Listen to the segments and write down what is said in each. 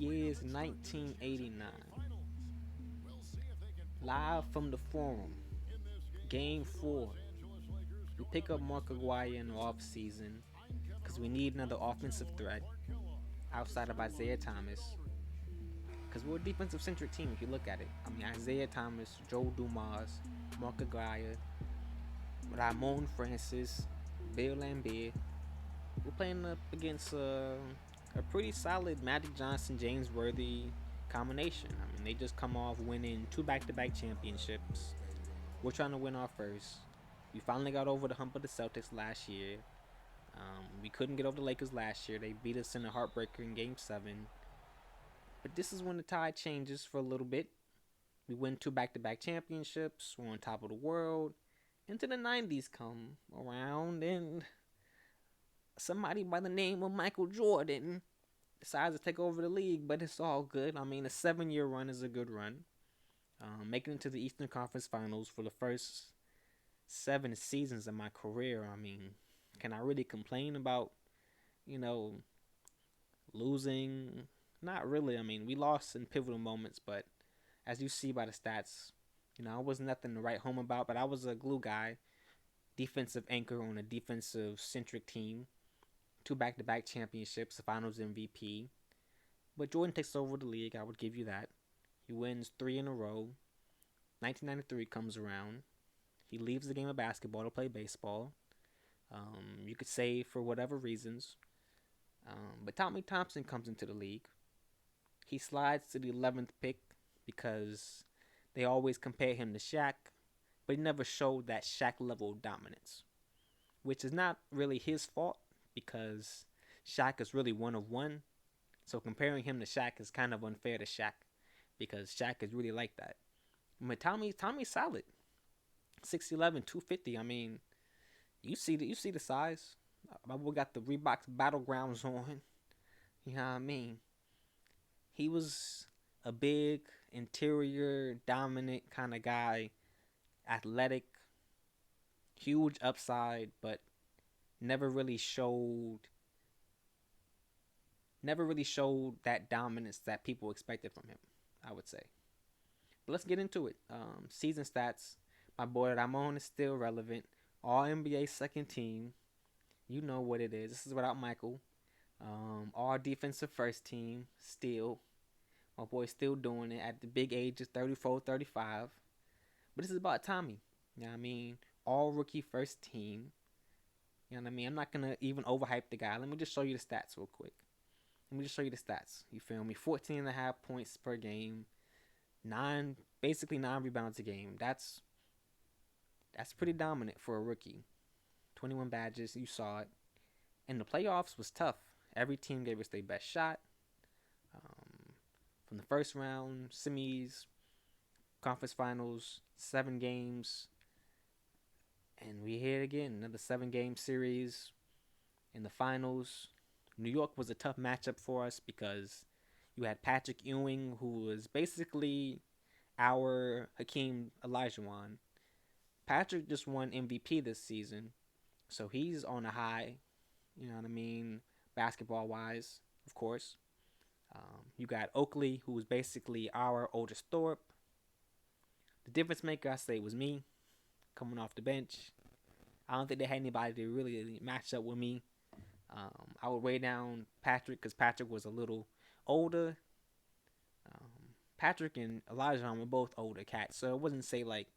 year is 1989. Live from the Forum, Game 4. We pick up Mark Aguirre in the offseason because we need another offensive threat outside of Isaiah Thomas. Because we're a defensive-centric team if you look at it. I mean, Isaiah Thomas, Joe Dumas, Mark Aguirre, Ramon Francis, Bill Lambert. We're playing up against a pretty solid Magic Johnson, James Worthy combination. I mean, they just come off winning 2 back-to-back championships. We're trying to win our first. We finally got over the hump of the Celtics last year. We couldn't get over the Lakers last year. They beat us in a heartbreaker in Game 7. But this is when the tide changes for a little bit. We win 2 back-to-back championships. We're on top of the world. Into the 90s come around, and somebody by the name of Michael Jordan decides to take over the league, but it's all good. I mean, a 7-year run is a good run. Making it to the Eastern Conference Finals for the first 7 seasons of my career. I mean, can I really complain about, losing? Not really. I mean, we lost in pivotal moments, but as you see by the stats, I was nothing to write home about, but I was a glue guy, defensive anchor on a defensive-centric team, 2 back-to-back championships, the Finals MVP. But Jordan takes over the league, I would give you that. He wins 3 in a row. 1993 comes around. He leaves the game of basketball to play baseball. You could say for whatever reasons. But Tommy Thompson comes into the league. He slides to the 11th pick because they always compare him to Shaq, but he never showed that Shaq level dominance, which is not really his fault because Shaq is really one of one. So comparing him to Shaq is kind of unfair to Shaq because Shaq is really like that. But Tommy's solid. 6'11", 250. I mean, you see the size. My boy got the Reebok Battlegrounds on. You know what I mean? He was a big, interior, dominant kind of guy. Athletic, huge upside, but never really showed that dominance that people expected from him, I would say. But let's get into it. Season stats. My boy Ramon is still relevant. All NBA second team. You know what it is. This is without Michael. All defensive first team. Still. My boy's still doing it at the big age of 34, 35. But this is about Tommy. You know what I mean? All rookie first team. You know what I mean? I'm not going to even overhype the guy. Let me just show you the stats real quick. You feel me? 14 and a half points per game. Basically 9 rebounds a game. That's pretty dominant for a rookie. 21 badges, you saw it. And the playoffs was tough. Every team gave us their best shot. From the first round, semis, conference finals, 7 games. And we here again, another 7-game series in the finals. New York was a tough matchup for us because you had Patrick Ewing, who was basically our Hakeem Olajuwon. Patrick just won MVP this season, so he's on a high, you know what I mean, basketball-wise, of course. You got Oakley, who was basically our oldest Thorpe. The difference maker, I say, was me, coming off the bench. I don't think they had anybody to really match up with me. I would weigh down Patrick because Patrick was a little older. Patrick and Elijah were both older cats, so it wasn't say like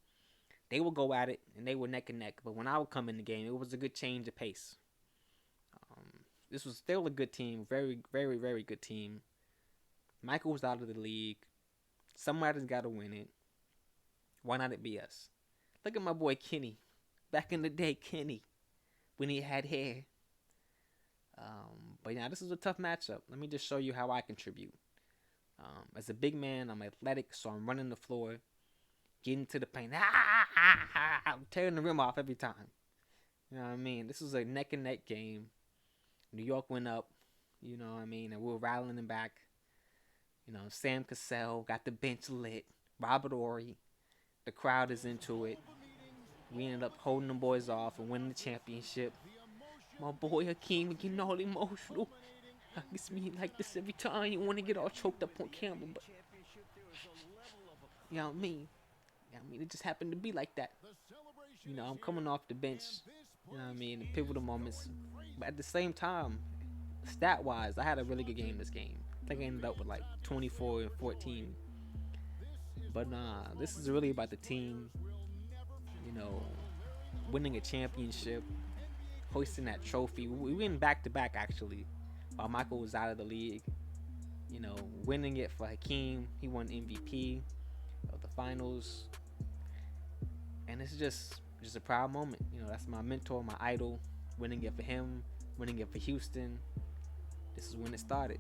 they would go at it and they were neck and neck. But when I would come in the game, it was a good change of pace. This was still a good team, very, very, very good team. Michael was out of the league. Somebody's got to win it. Why not it be us? Look at my boy Kenny. Back in the day, Kenny, when he had hair. But yeah, this is a tough matchup. Let me just show you how I contribute. As a big man, I'm athletic, so I'm running the floor, getting to the paint. I'm tearing the rim off every time. You know what I mean? This was a neck and neck game. New York went up, you know what I mean, and we were rattling them back. Sam Cassell got the bench lit. Robert Horry, the crowd is into it. We ended up holding them boys off and winning the championship. My boy Hakeem getting all emotional. Gets me like this every time. You want to get all choked up on camera, but you know what I mean. It just happened to be like that. I'm coming off the bench. In pivotal moments, but at the same time, stat wise, I had a really good game this game. I think I ended up with like 24 and 14. But nah, this is really about the team. You know, winning a championship, hoisting that trophy. We win back to back actually, while Michael was out of the league. Winning it for Hakeem. He won MVP of the finals, and it's just a proud moment. That's my mentor, my idol. Winning it for him, winning it for Houston. This is when it started.